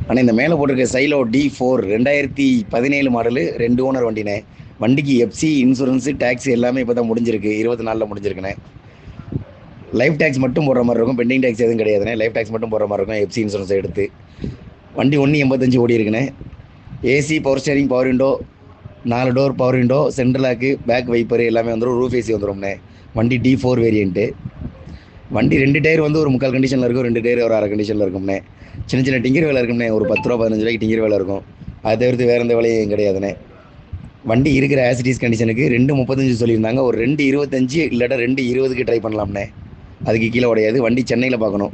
ஆனால் இந்த மேலே போட்டிருக்க சைலோ D4 2017 மாடலு 2 ஓனர் வண்டினே. வண்டிக்கு எஃப்சி இன்சூரன்ஸு டேக்ஸ் எல்லாமே இப்போ தான் முடிஞ்சிருக்கு, 24 முடிஞ்சிருக்குண்ணே. லைஃப் டேக்ஸ் மட்டும் போடுற மாதிரி இருக்கும், பெண்டிங் டேக்ஸ் எதுவும் கிடையாதுண்ணே. லைஃப் டேக்ஸ் மட்டும் போடுற மாதிரி இருக்கும் எஃப்சி இன்சூரன்ஸ் எடுத்து. வண்டி 185 ஓடி இருக்குண்ணே. AC, power steering, power window, 4 door power window, central lock, back wiper எல்லாமே வந்துடும். ரூஃப் ஏசி வந்துடும்ண்ணே. வண்டி D4 வேரியண்ட்டு. வண்டி 2 டயர் வந்து ஒரு 3/4 கண்டிஷனில் இருக்கும், 2 டயர் ஒரு 1/2 கண்டிஷனில் இருக்கும்ண்ணே. சின்ன சின்ன டிங்கர் வேலை இருக்கும்ண்ணே. ஒரு 10 ரூபா 15 ரூபாய்க்கு டிங்கர் வேலை இருக்கும். அதை தவிர்த்து வேறு எந்த வேலையும் கிடையாதுண்ணே. வண்டி இருக்கிற ஆசிட்டிஸ் கண்டிஷனுக்கு 235 சொல்லியிருந்தாங்க. ஒரு 225 இல்லாட்டா 220க்கு ட்ரை பண்ணலாம்ண்ணே. அதுக்கு கீழே உடையாது. வண்டி சென்னையில் பார்க்கணும்.